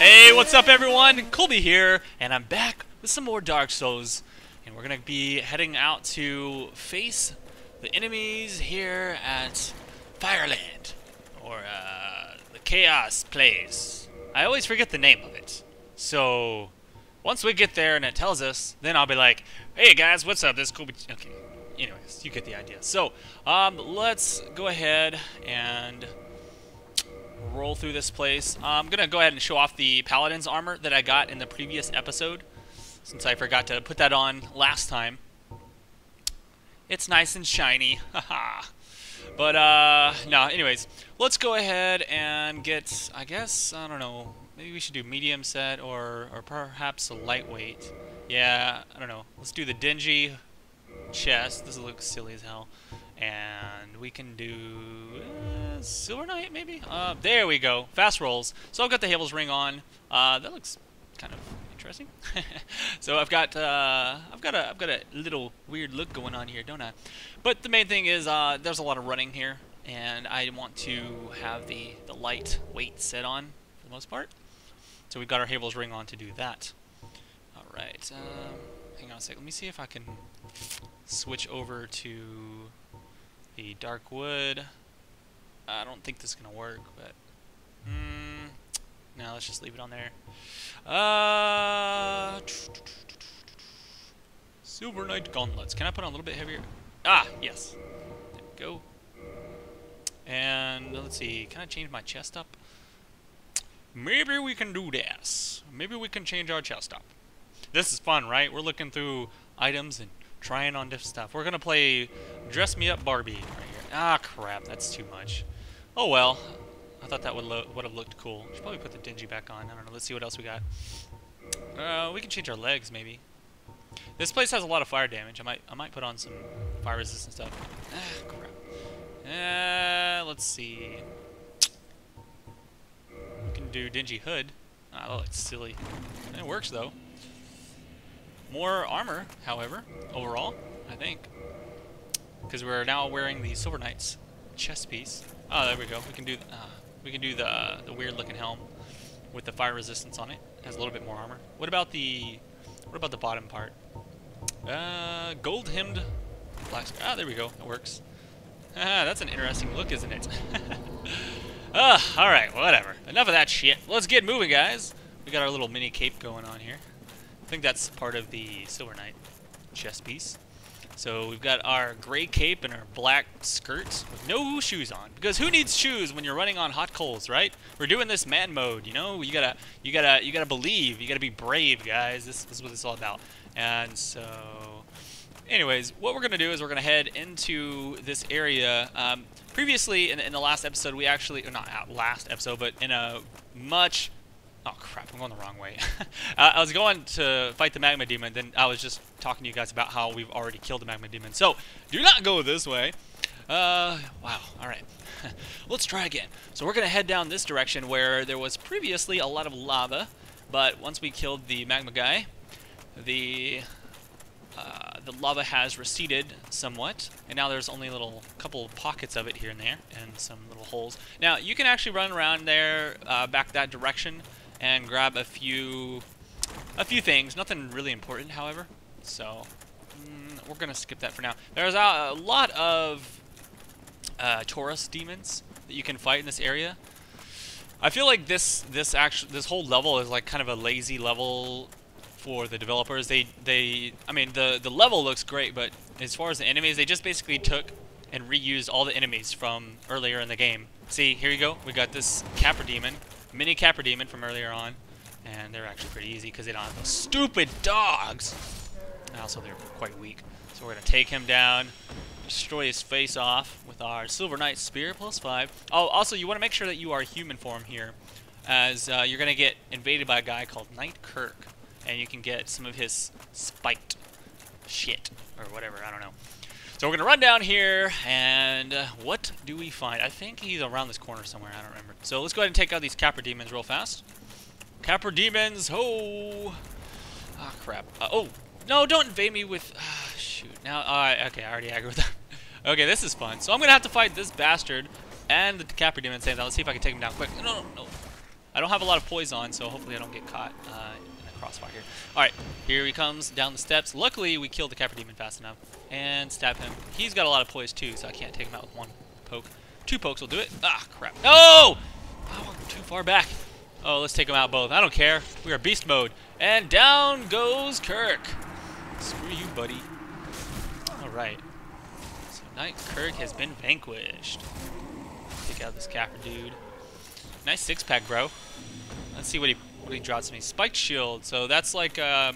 Hey, what's up everyone? Colby here, and I'm back with some more Dark Souls. And we're gonna be heading out to face the enemies here at Fireland, or the Chaos Place. I always forget the name of it. So, once we get there and it tells us, then I'll be like, hey guys, what's up? This is Colby. Okay, anyways, you get the idea. So, let's go ahead and roll through this place. I'm gonna go ahead and show off the Paladin's armor that I got in the previous episode, since I forgot to put that on last time. It's nice and shiny, haha. But no, anyways, let's go ahead and get, I guess, I don't know, maybe we should do medium set or perhaps a lightweight. Yeah, I don't know. Let's do the dingy chest. This looks silly as hell. And we can do Silver Knight, maybe? There we go. Fast rolls. So I've got the Havel's Ring on. That looks kind of interesting. So I've got a little weird look going on here, don't I? But the main thing is there's a lot of running here, and I want to have the light weight set on for the most part. So we've got our Havel's Ring on to do that. All right. Hang on a sec. Let me see if I can switch over to the dark wood. I don't think this is gonna work, but no, let's just leave it on there. Silver Knight gauntlets. Can I put on a little bit heavier? Ah, yes. There we go. And let's see. Can I change my chest up? Maybe we can do this. Maybe we can change our chest up. This is fun, right? We're looking through items and trying on different stuff. We're gonna play Dress Me Up Barbie right here. Ah, crap, that's too much. Oh well. I thought that would have looked cool. Should probably put the dingy back on. I don't know. Let's see what else we got. We can change our legs maybe. This place has a lot of fire damage. I might put on some fire resistant stuff. Ah, crap. Let's see. We can do dingy hood. Ah, that looks silly. It works though. More armor, however, overall, I think, because we're now wearing the Silver Knight's chest piece. Oh, there we go. We can do the weird-looking helm with the fire resistance on it. It has a little bit more armor. What about the bottom part? Gold-hemmed black. Ah, there we go. It works. Ah, that's an interesting look, isn't it? All right, whatever. Enough of that shit. Let's get moving, guys. We got our little mini cape going on here. I think that's part of the Silver Knight chest piece. So we've got our gray cape and our black skirt with no shoes on. Because who needs shoes when you're running on hot coals, right? We're doing this man mode, you know. You gotta believe. You gotta be brave, guys. This is what it's all about. And so, anyways, what we're gonna do is we're gonna head into this area. Previously, in the last episode, we actually, or not last episode, but in a much. Oh crap, I'm going the wrong way. I was going to fight the Magma Demon, then I was just talking to you guys about how we've already killed the Magma Demon. So, do not go this way. Wow, alright. Let's try again. So we're going to head down this direction where there was previously a lot of lava, but once we killed the Magma guy, the lava has receded somewhat, and now there's only a couple pockets of it here and there, and some little holes. Now, you can actually run around there, back that direction, and grab a few things. Nothing really important, however. So we're gonna skip that for now. There's a lot of Taurus demons that you can fight in this area. I feel like this whole level is like kind of a lazy level for the developers. I mean the level looks great, but as far as the enemies, they just basically took and reused all the enemies from earlier in the game. See, here you go. We got this Capra Demon. Mini Capra Demon from earlier on, and they're actually pretty easy because they don't have those stupid dogs. And also, they're quite weak. So we're gonna take him down, destroy his face off with our Silver Knight Spear +5. Oh, also, you want to make sure that you are human form here, as you're gonna get invaded by a guy called Knight Kirk, and you can get some of his spiked shit or whatever. I don't know. So we're going to run down here, and what do we find? I think he's around this corner somewhere. I don't remember. So let's go ahead and take out these Capra Demons real fast. Capra Demons, ho! Ah, crap. Oh, no, don't invade me with... shoot. Now, okay, I already aggroed with that. Okay, this is fun. So I'm going to have to fight this bastard and the Capra Demon at the same time. Let's see if I can take him down quick. No. I don't have a lot of poise on, so hopefully I don't get caught in the crossfire here. Alright, here he comes down the steps. Luckily, we killed the Capra Demon fast enough. And stab him. He's got a lot of poise too, so I can't take him out with one poke. 2 pokes will do it. Ah, crap. No! Oh, I'm too far back. Oh, let's take them out both. I don't care. We are beast mode. And down goes Kirk. Screw you, buddy. Alright. So Knight Kirk has been vanquished. Take out this Capra dude. Nice 6-pack, bro. Let's see what he drops me. Spiked shield. So that's like a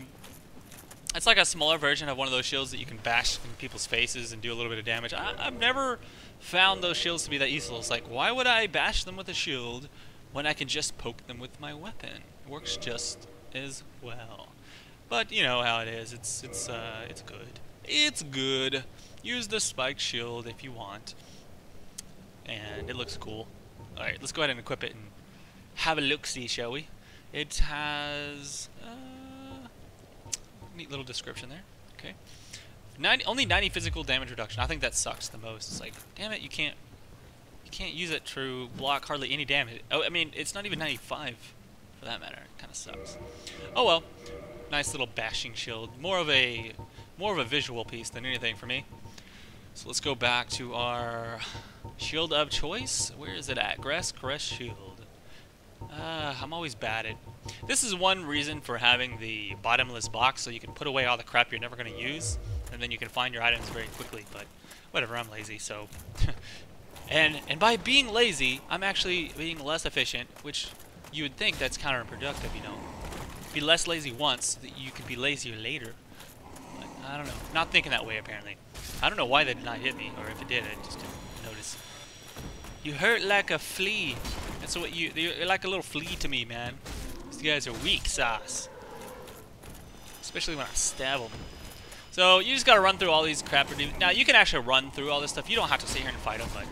smaller version of one of those shields that you can bash in people's faces and do a little bit of damage. I've never found those shields to be that useful. It's like, why would I bash them with a shield when I can just poke them with my weapon? It works just as well. But you know how it is. It's good. It's good. Use the spiked shield if you want. And it looks cool. Alright, let's go ahead and equip it and have a look-see, shall we? It has neat little description there. Okay. Only 90 physical damage reduction. I think that sucks the most. It's like, damn it, you can't use it to block hardly any damage. Oh, I mean, it's not even 95 for that matter. It kind of sucks. Oh well. Nice little bashing shield. More of a visual piece than anything for me. So let's go back to our shield of choice. Where is it at? Grass Crest Shield. I'm always bad at... This is one reason for having the bottomless box, so you can put away all the crap you're never going to use, and then you can find your items very quickly, but whatever, I'm lazy, so... and by being lazy, I'm actually being less efficient, which you would think that's counterproductive, you know. Be less lazy once, so that you could be lazier later. But I don't know. Not thinking that way, apparently. I don't know why they did not hit me, or if it did, I just didn't notice. You hurt like a flea. That's what you're like a little flea to me, man. These guys are weak sauce. Especially when I stab them. So you just gotta run through all these crap. Now you can actually run through all this stuff. You don't have to sit here and fight them, but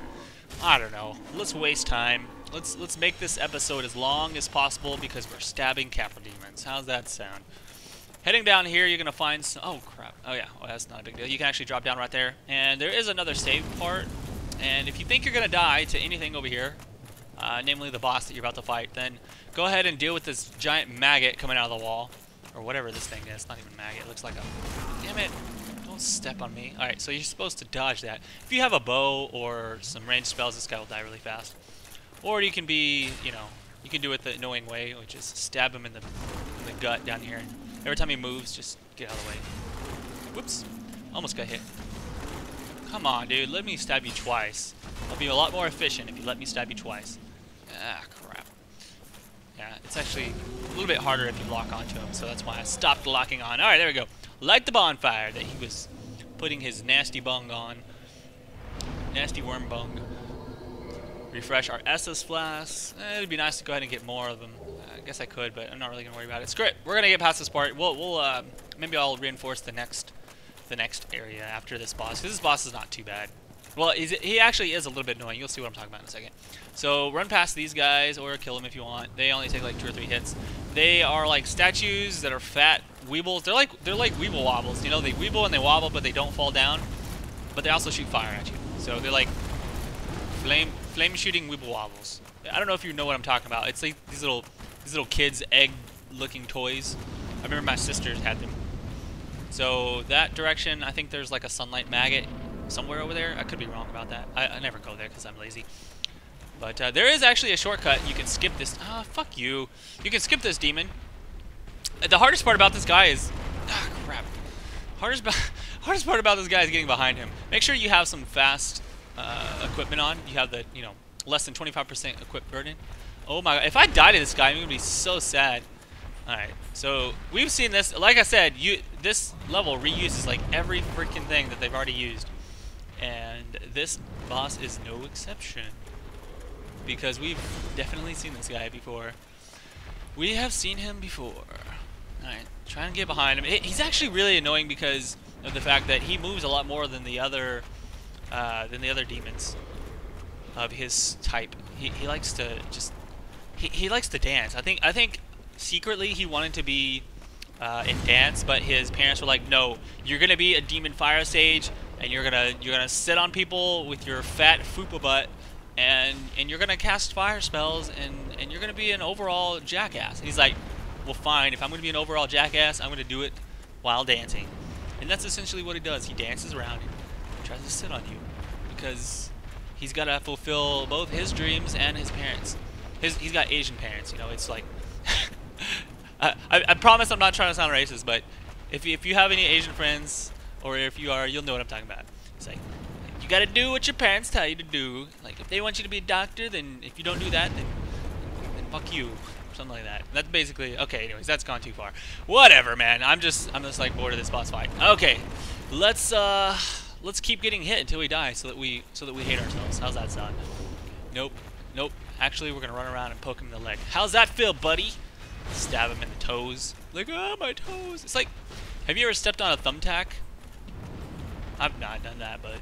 I don't know. Let's waste time. Let's make this episode as long as possible because we're stabbing Capra Demons. How's that sound? Heading down here, you're gonna find some... Oh crap! Oh yeah, well, that's not a big deal. You can actually drop down right there, and there is another save part. And if you think you're gonna die to anything over here, namely the boss that you're about to fight, then go ahead and deal with this giant maggot coming out of the wall, or whatever this thing is. It's not even a maggot. It looks like a... Damn it! Don't step on me. All right, so you're supposed to dodge that. If you have a bow or some ranged spells, this guy will die really fast. Or you can be, you know, you can do it the annoying way, which is stab him in the gut down here. And every time he moves, just get out of the way. Whoops. Almost got hit. Come on, dude. Let me stab you twice. I'll be a lot more efficient if you let me stab you twice. Ah, crap. Yeah, it's actually a little bit harder if you lock onto him, so that's why I stopped locking on. Alright, there we go. Light the bonfire that he was putting his nasty bung on. Nasty worm bung. Refresh our SS flasks. It'd be nice to go ahead and get more of them. I guess I could, but I'm not really gonna worry about it. Screw it. We're gonna get past this part. We'll maybe I'll reinforce the next area after this boss, because this boss is not too bad. Well, he actually is a little bit annoying. You'll see what I'm talking about in a second. So run past these guys or kill them if you want. They only take like 2 or 3 hits. They are like statues that are fat weebles. They're like weeble wobbles. You know, they weeble and they wobble, but they don't fall down. But they also shoot fire at you. So they're like flame shooting weeble wobbles. I don't know if you know what I'm talking about. It's like these little kids' egg-looking toys. I remember my sisters had them. So that direction, I think there's like a sunlight maggot somewhere over there. I could be wrong about that. I never go there because I'm lazy. But there is actually a shortcut. You can skip this. Ah, fuck you. You can skip this demon. The hardest part about this guy is... Ah, crap. Hardest part about this guy is getting behind him. Make sure you have some fast equipment on. You have the, you know, less than 25% equip burden. Oh my god. If I die to this guy, I'm going to be so sad. Alright, so we've seen this. Like I said, this level reuses like every freaking thing that they've already used. And this boss is no exception. Because we've definitely seen this guy before. We have seen him before. Alright, try and get behind him. He's actually really annoying because of the fact that he moves a lot more than the other demons of his type. He likes to just... He likes to dance. I think secretly he wanted to be in dance, but his parents were like, no, you're gonna be a demon fire sage, and you're gonna sit on people with your fat fupa butt and you're gonna cast fire spells, and you're gonna be an overall jackass. And he's like, well, fine. If I'm gonna be an overall jackass, I'm gonna do it while dancing. And that's essentially what he does. He dances around and tries to sit on you because he's gotta fulfill both his dreams and his parents. He's got Asian parents. You know, it's like I promise I'm not trying to sound racist, but if you have any Asian friends, or if you are, you'll know what I'm talking about. It's like, you gotta do what your parents tell you to do. Like, if they want you to be a doctor, then if you don't do that, then fuck you. Something like that. That's basically, okay, anyways, that's gone too far. Whatever, man. I'm just like bored of this boss fight. Okay. Let's keep getting hit until we die so that we hate ourselves. How's that sound? Nope. Nope. Actually, we're gonna run around and poke him in the leg. How's that feel, buddy? Stab him in the toes. Like, oh, my toes. It's like, have you ever stepped on a thumbtack? I've not done that, but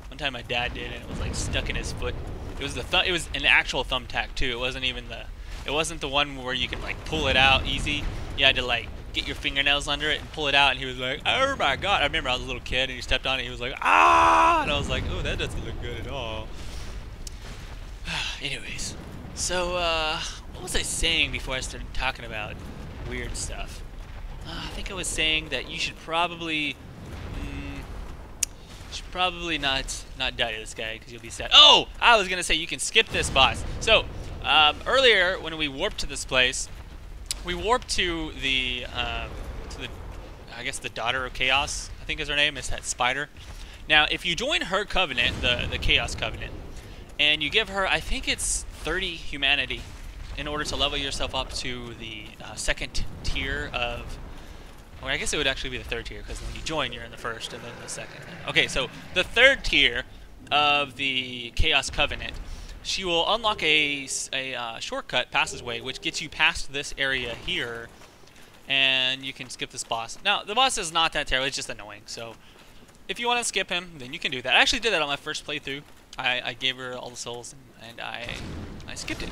one time my dad did, and it was like stuck in his foot. It was it was an actual thumbtack too. It wasn't even the one where you can like pull it out easy. You had to like get your fingernails under it and pull it out, and he was like, oh my god. I remember I was a little kid and he stepped on it, and he was like, ah, and I was like, oh, that doesn't look good at all. Anyways, so what was I saying before I started talking about weird stuff? I think I was saying that you should probably not die to this guy because you'll be sad. Oh, I was gonna say you can skip this boss. So earlier when we warped to this place, we warped to the I guess the daughter of Chaos, I think is her name. It's that spider. Now, if you join her covenant, the Chaos Covenant, and you give her, I think it's 30 humanity, in order to level yourself up to the second tier of. Well, I guess it would actually be the third tier, because when you join, you're in the first, and then the second. Okay, so the third tier of the Chaos Covenant, she will unlock a shortcut passageway, which gets you past this area here, and you can skip this boss. Now, the boss is not that terrible, it's just annoying, so if you want to skip him, then you can do that. I actually did that on my first playthrough. I gave her all the souls, and I skipped it.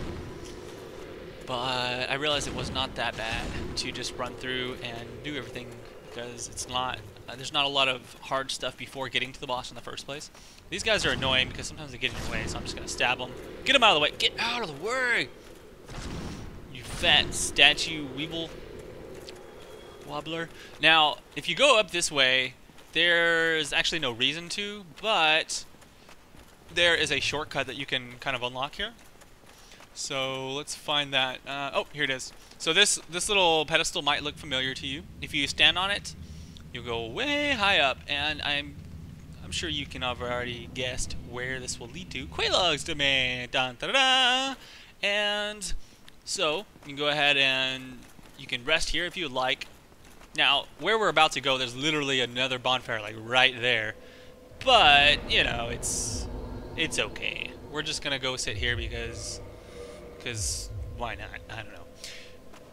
But I realized it was not that bad to just run through and do everything, because it's not there's not a lot of hard stuff before getting to the boss in the first place. These guys are annoying because sometimes they get in your way, so I'm just going to stab them. Get them out of the way. Get out of the way! You fat statue weeble wobbler. Now, if you go up this way, there's actually no reason to, but there is a shortcut that you can kind of unlock here. So let's find that. Oh, here it is. So this little pedestal might look familiar to you. If you stand on it, you'll go way high up, and I'm sure you can have already guessed where this will lead to. Quelaag's domain. Dun, da, da, da. And so you can go ahead and you can rest here if you would like. Now, where we're about to go, there's literally another bonfire like right there. But you know, it's okay. We're just gonna go sit here because why not? I don't know.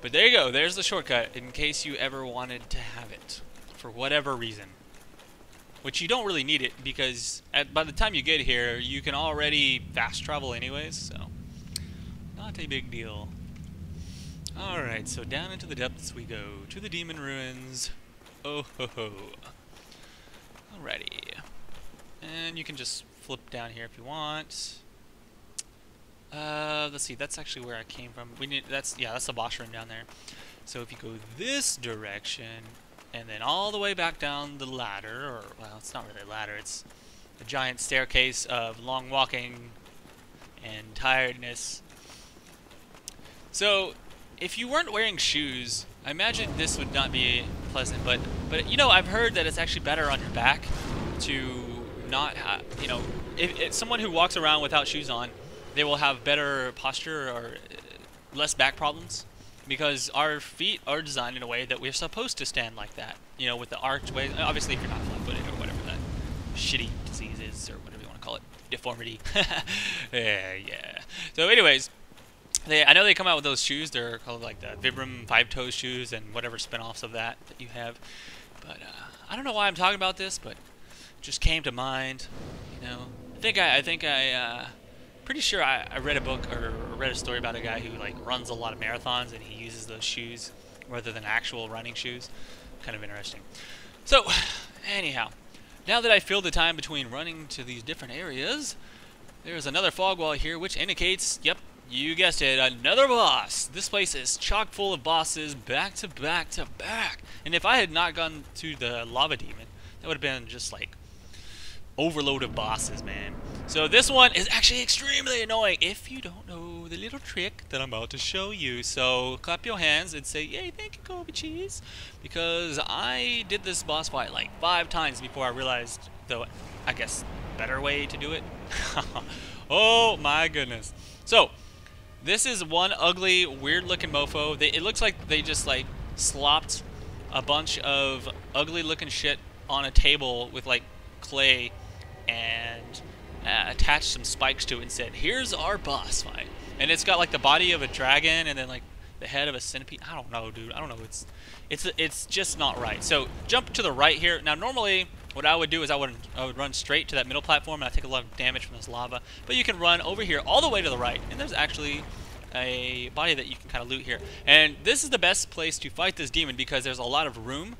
But there you go. There's the shortcut in case you ever wanted to have it for whatever reason. Which you don't really need it because by the time you get here, you can already fast travel anyways, so not a big deal. Alright, so down into the depths we go, to the demon ruins. Oh ho ho. Alrighty. And you can just flip down here if you want. Let's see, that's actually where I came from. That's the boss room down there. So if you go this direction, and then all the way back down the ladder, or, well, it's not really a ladder, it's a giant staircase of long walking and tiredness. So, if you weren't wearing shoes, I imagine this would not be pleasant, but you know, I've heard that it's actually better on your back to not have, you know, if someone who walks around without shoes on, they will have better posture or less back problems, because our feet are designed in a way that we're supposed to stand like that, you know, with the archway. Obviously, if you're not flat-footed or whatever that shitty disease is, or whatever you want to call it, deformity. yeah. So, anyways, I know they come out with those shoes. They're called like the Vibram 5-toe shoes and whatever spin-offs of that you have. But I don't know why I'm talking about this, but it just came to mind. You know, I think pretty sure I read a book or read a story about a guy who like runs a lot of marathons and he uses those shoes rather than actual running shoes. Kind of interesting. So, anyhow, now that I filled the time between running to these different areas, There's another fog wall here, which indicates, yep, you guessed it, another boss. This place is chock full of bosses, back to back to back. And if I had not gone to the lava demon, that would have been just like overload of bosses, man. So this one is actually extremely annoying if you don't know the little trick that I'm about to show you. So clap your hands and say, yay, thank you, Kobe Cheese. Because I did this boss fight like 5 times before I realized the, I guess, better way to do it. Oh my goodness. So this is one ugly, weird looking mofo. It looks like they just like slopped a bunch of ugly looking shit on a table with like clay and attached some spikes to it and said, here's our boss fight. And it's got like the body of a dragon and then like the head of a centipede. I don't know, dude. I don't know. It's just not right. So jump to the right here. Now normally what I would do is I would run straight to that middle platform and I take a lot of damage from this lava. But you can run over here all the way to the right, and there's actually a body that you can kind of loot here. And this is the best place to fight this demon because there's a lot of room.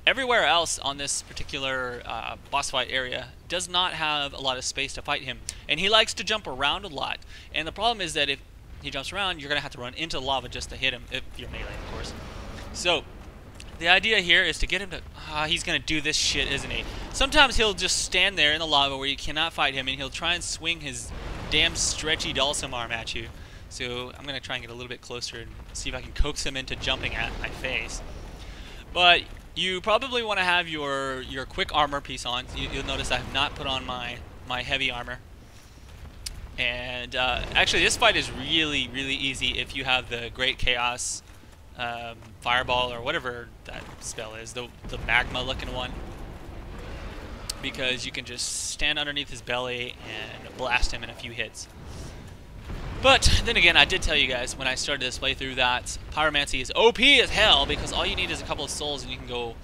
Everywhere else on this particular boss fight area does not have a lot of space to fight him. And he likes to jump around a lot. And the problem is that if he jumps around, you're going to have to run into the lava just to hit him, if you're melee, of course. So the idea here is to get him to... he's going to do this shit, isn't he? Sometimes he'll just stand there in the lava where you cannot fight him, and he'll try and swing his damn stretchy Dulcim arm at you. So I'm going to try and get a little bit closer and see if I can coax him into jumping at my face. But you probably want to have your quick armor piece on. You'll notice I have not put on my heavy armor. And actually this fight is really, really easy if you have the Great Chaos Fireball or whatever that spell is, the magma looking one. Because you can just stand underneath his belly and blast him in a few hits. But then again, I did tell you guys when I started this playthrough that Pyromancy is OP as hell because all you need is a couple of souls and you can go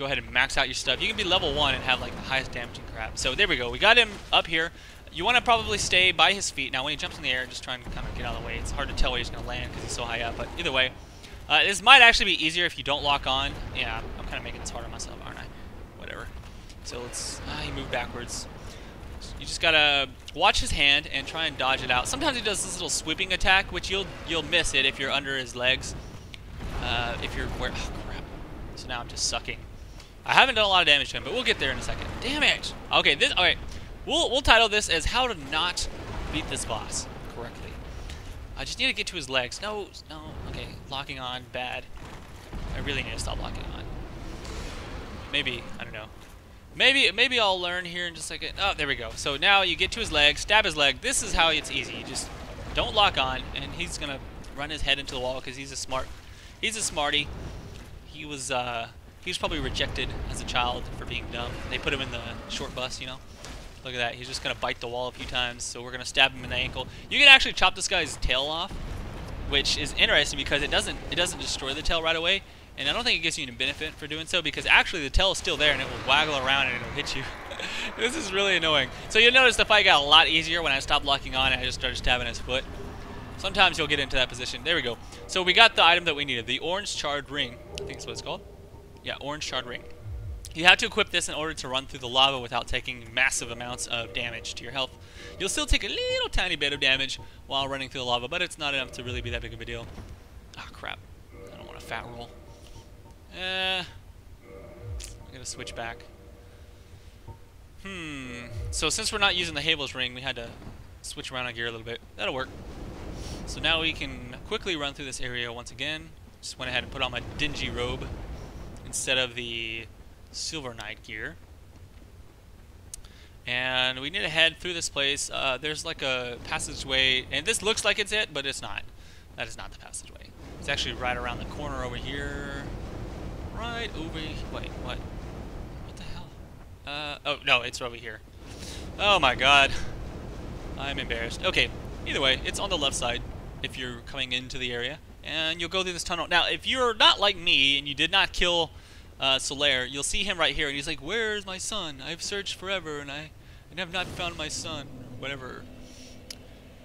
ahead and max out your stuff. You can be level 1 and have like the highest damaging crap. So there we go. We got him up here. You want to probably stay by his feet. Now when he jumps in the air, just try and kind of get out of the way. It's hard to tell where he's going to land because he's so high up. But either way, this might actually be easier if you don't lock on. Yeah, I'm kind of making this hard on myself, aren't I? Whatever. So let's... he moved backwards. You just gotta watch his hand and try and dodge it out. Sometimes he does this little swooping attack, which you'll miss it if you're under his legs. If you're where... Oh, crap. So now I'm just sucking. I haven't done a lot of damage to him, but we'll get there in a second. Damn it! Okay, alright. We'll title this as How to Not Beat This Boss Correctly. I just need to get to his legs. No. Okay, locking on. Bad. I really need to stop locking on. Maybe. I don't know. Maybe I'll learn here in just a second. Oh, there we go. So now you get to his leg, stab his leg. This is how it's easy. You just don't lock on, and he's gonna run his head into the wall because he's a smarty. He was probably rejected as a child for being dumb. They put him in the short bus, you know. Look at that. He's just gonna bite the wall a few times. So we're gonna stab him in the ankle. You can actually chop this guy's tail off, which is interesting because it doesn't destroy the tail right away. And I don't think it gives you any benefit for doing so because actually the tail is still there and it will waggle around and it'll hit you. This is really annoying. So you'll notice the fight got a lot easier when I stopped locking on and I just started stabbing his foot. Sometimes you'll get into that position. There we go. So we got the item that we needed, the orange charred ring. I think that's what it's called. Yeah, orange charred ring. You have to equip this in order to run through the lava without taking massive amounts of damage to your health. You'll still take a little tiny bit of damage while running through the lava, but it's not enough to really be that big of a deal. Ah, crap. I don't want a fat roll. I'm gonna switch back. So since we're not using the Havel's ring, we had to switch around our gear a little bit. That'll work. So now we can quickly run through this area once again. Just went ahead and put on my dingy robe instead of the Silver Knight gear. And we need to head through this place. There's like a passageway, and this looks like it's it, but it's not. That is not the passageway. It's actually right around the corner over here. Right over here. Wait, what? What the hell? Oh, no, it's over here. Oh my god. I'm embarrassed. Okay, either way, it's on the left side if you're coming into the area. And you'll go through this tunnel. Now, if you're not like me and you did not kill Solaire, you'll see him right here. And he's like, where's my son? I've searched forever and I have not found my son. Or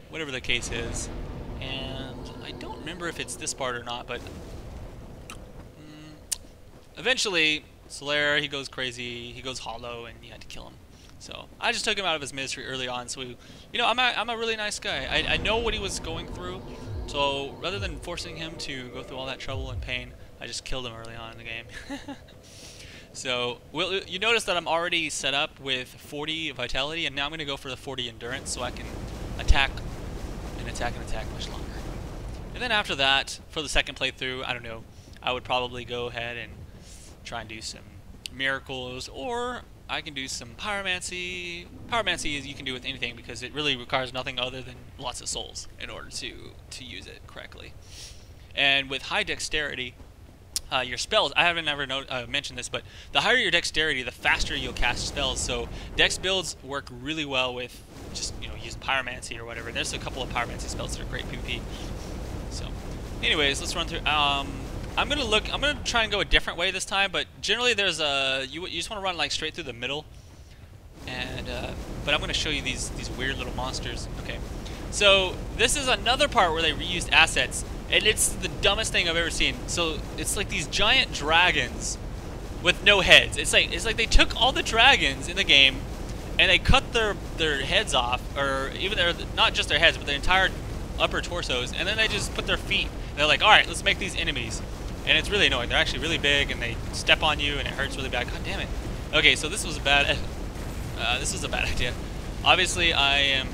whatever the case is. And I don't remember if it's this part or not, but... eventually, Solaire, he goes crazy, he goes hollow, and you had to kill him. So I just took him out of his misery early on. So we, you know, I'm a really nice guy. I know what he was going through. So rather than forcing him to go through all that trouble and pain, I just killed him early on in the game. So you notice that I'm already set up with 40 vitality, and now I'm going to go for the 40 endurance so I can attack and attack and attack much longer. And then after that, for the second playthrough, I don't know, I would probably go ahead and try and do some miracles, or I can do some pyromancy. Pyromancy is you can do with anything because it really requires nothing other than lots of souls in order to use it correctly. And with high dexterity, your spells, I haven't ever mentioned this, but the higher your dexterity, the faster you'll cast spells. So dex builds work really well with just, you know, use pyromancy or whatever. There's a couple of pyromancy spells that are great PvP. So anyways, let's run through. I'm gonna try and go a different way this time, but generally there's you just want to run like straight through the middle, and but I'm gonna show you these weird little monsters. Okay, so this is another part where they reused assets, and it's the dumbest thing I've ever seen. So it's like these giant dragons with no heads. It's like they took all the dragons in the game and they cut their heads off, or even not just their heads, but their entire upper torsos, and then they just put their feet. They're like, all right, let's make these enemies. And it's really annoying. They're actually really big, and they step on you, and it hurts really bad. God damn it. Okay, so this was a bad idea. Obviously, I am.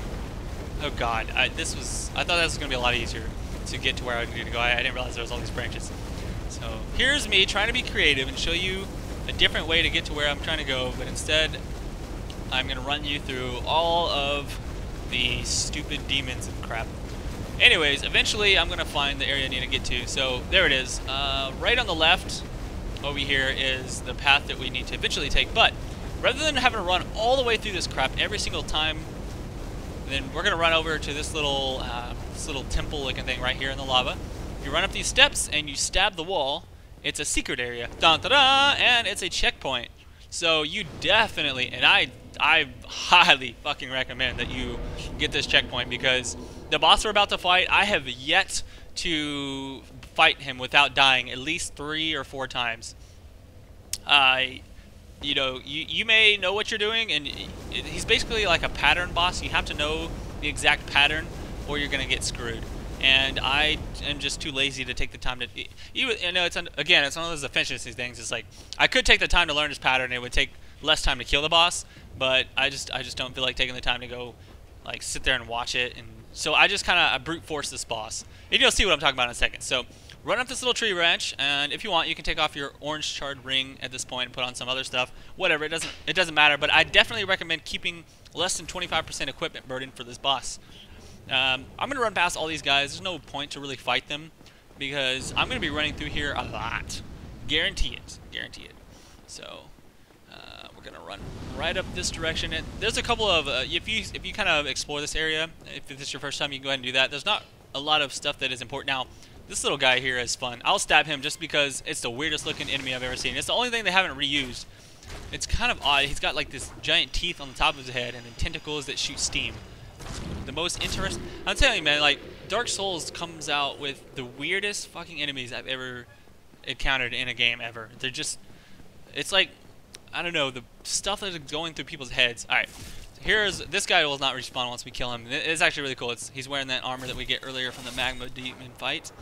Oh God, I thought that was gonna be a lot easier to get to where I needed to go. I didn't realize there was all these branches. So here's me trying to be creative and show you a different way to get to where I'm trying to go, but instead, I'm gonna run you through all of the stupid demons and crap. Anyways, eventually I'm going to find the area I need to get to. So there it is. Right on the left over here is the path that we need to eventually take. But rather than having to run all the way through this crap every single time, then we're going to run over to this little temple looking thing right here in the lava. You run up these steps and you stab the wall. It's a secret area. Dun, da, da, and it's a checkpoint. So you definitely, and I highly fucking recommend that you get this checkpoint, because the boss we're about to fight, I have yet to fight him without dying at least 3 or 4 times. You know, you may know what you're doing, and he's basically like a pattern boss. You have to know the exact pattern, or you're gonna get screwed. And I am just too lazy to take the time to. You know, it's one of those efficiency things. It's like I could take the time to learn his pattern. It would take less time to kill the boss, but I just don't feel like taking the time to go like sit there and watch it. And so I just kind of brute force this boss. And you'll see what I'm talking about in a second. So run up this little tree branch, and if you want, you can take off your orange charred ring at this point and put on some other stuff. Whatever, it doesn't matter. But I definitely recommend keeping less than 25% equipment burden for this boss. I'm going to run past all these guys. There's no point to really fight them, because I'm going to be running through here a lot. Guarantee it. Guarantee it. So we're going to run right up this direction. And there's a couple of, if you kind of explore this area, if this is your first time, you can go ahead and do that. There's not a lot of stuff that is important. Now, this little guy here is fun. I'll stab him just because it's the weirdest looking enemy I've ever seen. It's the only thing they haven't reused. It's kind of odd. He's got like this giant teeth on the top of his head and then tentacles that shoot steam. The most interesting. I'm telling you, man, like Dark Souls comes out with the weirdest fucking enemies I've ever encountered in a game ever. They're just, it's like, I don't know, the stuff that is going through people's heads. All right, here's this guy will not respawn once we kill him. It's actually really cool. He's wearing that armor that we get earlier from the magma demon fight.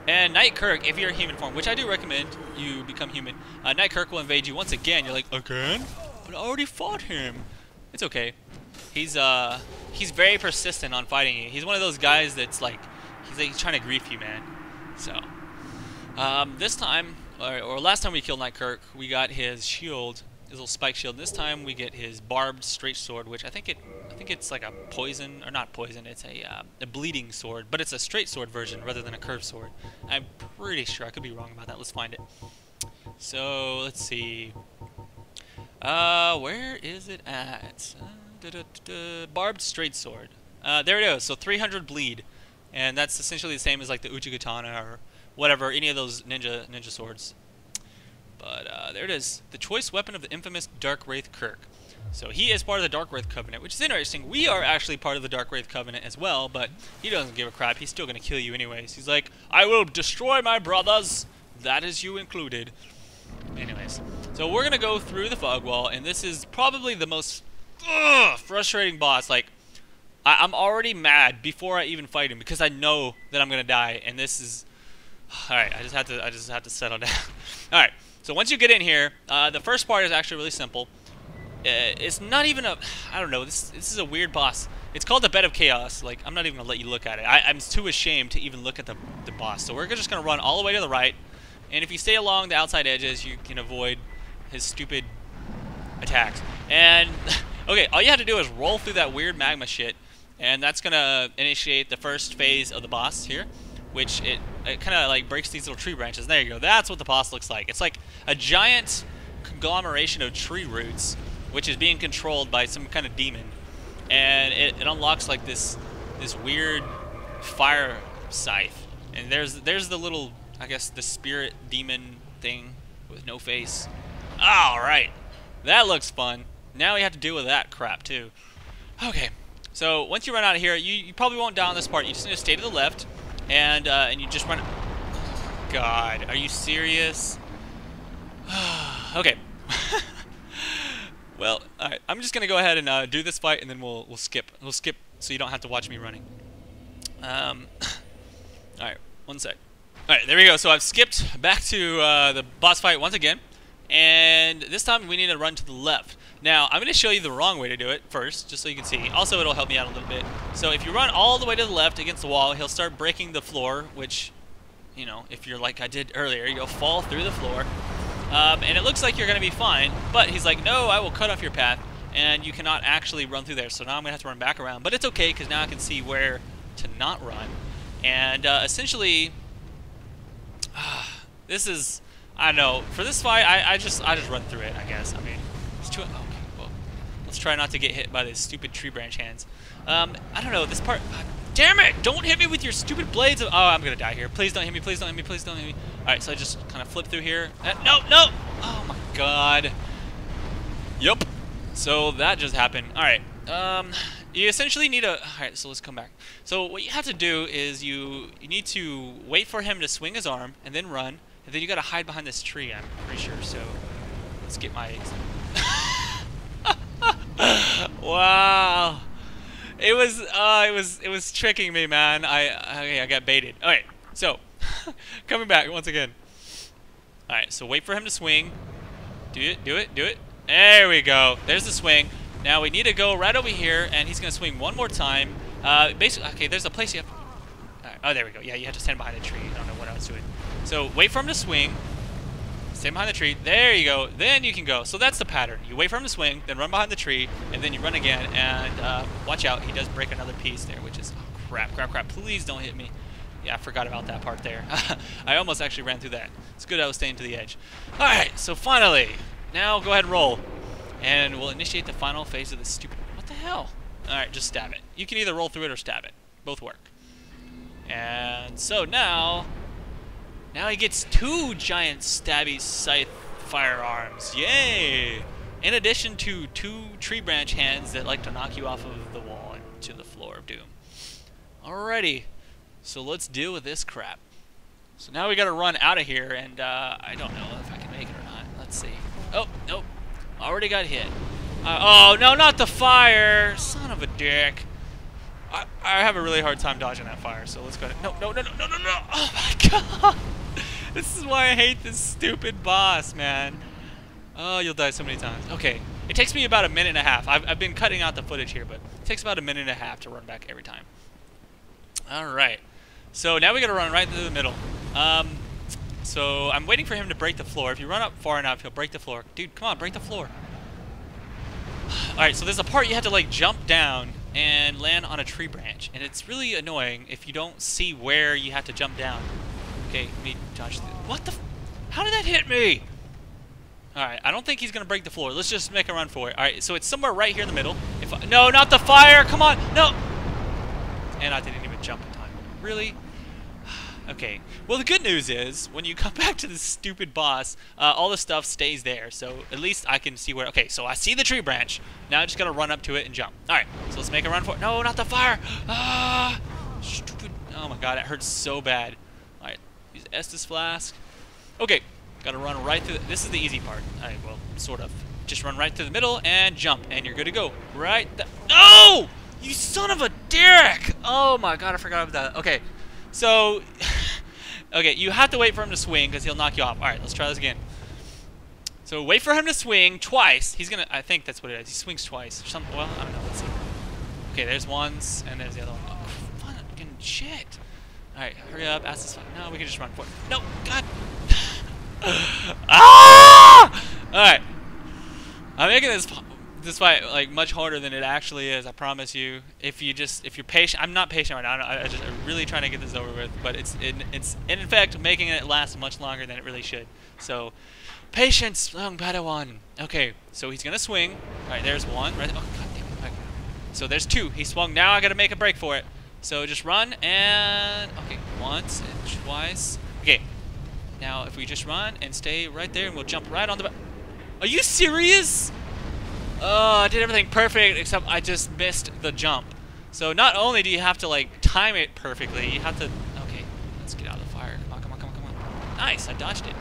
And Knight Kirk, if you're in human form, which I do recommend you become human, Knight Kirk will invade you once again. You're like, again? But I already fought him. It's okay. He's very persistent on fighting you. He's one of those guys that's like, he's trying to grief you, man. So, this time, or last time we killed Knight Kirk, we got his shield, his little spike shield. This time we get his barbed straight sword, which I think it's like a poison, or not poison. It's a bleeding sword, but it's a straight sword version rather than a curved sword. I'm pretty sure. I could be wrong about that. Let's find it. So let's see. Where is it at? Barbed straight sword. There it is. So 300 bleed, and that's essentially the same as like the Uchigatana or whatever, any of those ninja swords. But there it is, the choice weapon of the infamous Dark Wraith Kirk. So he is part of the Dark Wraith Covenant, which is interesting. We are actually part of the Dark Wraith Covenant as well, but he doesn't give a crap. He's still going to kill you anyways. He's like, I will destroy my brothers. That is you included. Anyways, so we're gonna go through the fog wall, and this is probably the most frustrating boss. Like, I'm already mad before I even fight him because I know that I'm gonna die, and this is all right. I just have to settle down. All right. So once you get in here, the first part is actually really simple. It's not even a, I don't know. This is a weird boss. It's called the Bed of Chaos. Like, I'm not even gonna let you look at it. I'm too ashamed to even look at the boss. So we're just gonna run all the way to the right, and if you stay along the outside edges, you can avoid his stupid attacks. And okay, all you have to do is roll through that weird magma shit, and that's gonna initiate the first phase of the boss here, which it kind of like breaks these little tree branches. There you go. That's what the boss looks like. It's like a giant conglomeration of tree roots, which is being controlled by some kind of demon, and it unlocks like this weird fire scythe. And there's the little, I guess, the spirit demon thing with no face. All right, that looks fun. Now we have to deal with that crap too. Okay, so once you run out of here, you probably won't die on this part. You just need to stay to the left, and you just run. God, are you serious? Okay. Well, all right. I'm just gonna go ahead and do this fight, and then we'll skip. We'll skip so you don't have to watch me running. All right, one sec. All right, there we go. So I've skipped back to the boss fight once again, and this time we need to run to the left. Now I'm gonna show you the wrong way to do it first, just so you can see. Also, it'll help me out a little bit. So if you run all the way to the left against the wall, he'll start breaking the floor, which, you know, if you're like I did earlier, you'll fall through the floor. And it looks like you're going to be fine, but he's like, no, I will cut off your path, and you cannot actually run through there. So now I'm going to have to run back around. But it's okay, because now I can see where to not run. And essentially, this is, I don't know, for this fight, I just run through it, I guess. I mean, it's too, okay, well, let's try not to get hit by these stupid tree branch hands. I don't know, this part, damn it, don't hit me with your stupid blades. Oh, I'm going to die here. Please don't hit me, please don't hit me, please don't hit me. Alright, so I just kind of flip through here. No! Oh my god. Yup. So that just happened. Alright. You essentially need a... Alright, so let's come back. So what you have to do is you need to wait for him to swing his arm and then run. And then you got to hide behind this tree, I'm pretty sure. So let's get my... Wow. It was tricking me, man. I got baited. Alright, so... Coming back once again. Alright, so wait for him to swing. Do it. There we go. There's the swing. Now we need to go right over here, and he's going to swing one more time. Basically, okay, there's a place you have... Right. Oh, there we go. Yeah, you have to stand behind the tree. I don't know what I was doing. So wait for him to swing. Stand behind the tree. There you go. Then you can go. So that's the pattern. You wait for him to swing, then run behind the tree, and then you run again. And watch out. He does break another piece there, which is... Oh, crap. Please don't hit me. Yeah, I forgot about that part there. I almost actually ran through that. It's good I was staying to the edge. Alright, so finally, now go ahead and roll. And we'll initiate the final phase of this stupid... What the hell? Alright, just stab it. You can either roll through it or stab it. Both work. And so now he gets 2 giant stabby scythe firearms. Yay! In addition to 2 tree branch hands that like to knock you off of the wall into the floor of doom. Alrighty. So let's deal with this crap. So now we gotta run out of here, and I don't know if I can make it or not. Let's see. Oh, nope. Already got hit. Oh, no, not the fire! Son of a dick. I have a really hard time dodging that fire, so let's go ahead. No. Oh my god! This is why I hate this stupid boss, man. Oh, you'll die so many times. Okay. It takes me about a minute and a half. I've been cutting out the footage here, but it takes about a minute and a half to run back every time. Alright. So now we gotta run right through the middle. So I'm waiting for him to break the floor. If you run up far enough, he'll break the floor. Dude, come on, break the floor. Alright, so there's a part you have to like jump down and land on a tree branch. And it's really annoying if you don't see where you have to jump down. Okay, let me dodge the... What the... How did that hit me? Alright, I don't think he's gonna break the floor. Let's just make a run for it. Alright, so it's somewhere right here in the middle. No, not the fire! Come on! No! And I didn't even jump in time. Really? Okay. Well, the good news is, when you come back to this stupid boss, all the stuff stays there. So at least I can see where... Okay, so I see the tree branch. Now I just gotta run up to it and jump. Alright, so let's make a run for it. No, not the fire! Ah! Stupid... Oh my god, it hurts so bad. Alright, use Estus Flask. Okay, Gotta run right through. This is the easy part. Alright, well, sort of. Just run right through the middle and jump, and you're good to go. Right. Oh! You son of a Derek! Oh my god, I forgot about that. Okay, so okay, you have to wait for him to swing because he'll knock you off. All right, let's try this again. So wait for him to swing twice. He's gonna. I think that's what it is. He swings twice. Or something. Well, I don't know. Let's see. Okay, there's once, and there's the other one. Oh, fucking shit! All right, hurry up. Ask this. No, we can just run for it. No, God. Ah! All right. I'm making this fight like much harder than it actually is. I promise you. If you're patient, I'm not patient right now. I'm really trying to get this over with, but it's in fact making it last much longer than it really should. So, patience, young Padawan. Okay, so he's gonna swing. All right, there's one. Right. Oh god damn it. Okay. So there's two. He swung. Now I gotta make a break for it. So just run and okay, once and twice. Okay. Now if we just run and stay right there, and we'll jump right on the. Are you serious? Oh, I did everything perfect except I just missed the jump. So not only do you have to like time it perfectly, you have to. Okay, let's get out of the fire. Come on, come on, come on, come on. Nice, I dodged it.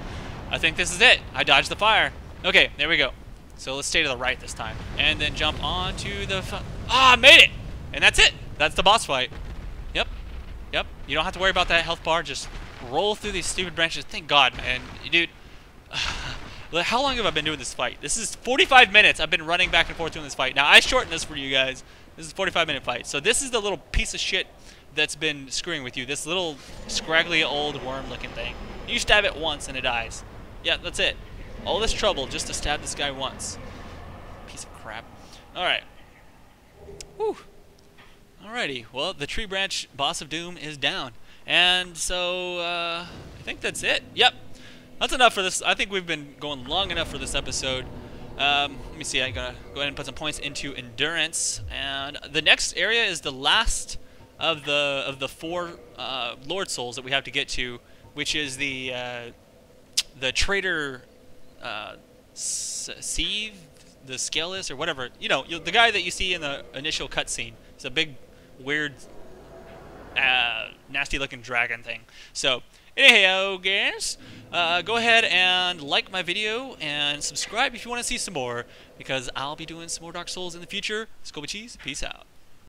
I think this is it. I dodged the fire. Okay, there we go. So let's stay to the right this time, and then jump onto the. I made it, and that's it. That's the boss fight. Yep, yep. You don't have to worry about that health bar. Just roll through these stupid branches. Thank God, man, dude. How long have I been doing this fight? This is 45 minutes. I've been running back and forth doing this fight. Now, I shortened this for you guys. This is a 45-minute fight. So this is the little piece of shit that's been screwing with you. This little scraggly old worm-looking thing. You stab it once and it dies. Yeah, that's it. All this trouble just to stab this guy once. Piece of crap. All right. Whew. Alrighty. Well, the tree branch boss of doom is down. And so, I think that's it. Yep. That's enough for this. I think we've been going long enough for this episode. Let me see. I'm gonna go ahead and put some points into endurance. And the next area is the last of the four Lord Souls that we have to get to, which is the traitor Sieve, the Scaleless, or whatever. You know, the guy that you see in the initial cutscene. It's a big, weird, nasty-looking dragon thing. So. Anyhow, guys, go ahead and like my video and subscribe if you want to see some more, because I'll be doing some more Dark Souls in the future. Scoby Cheese, peace out.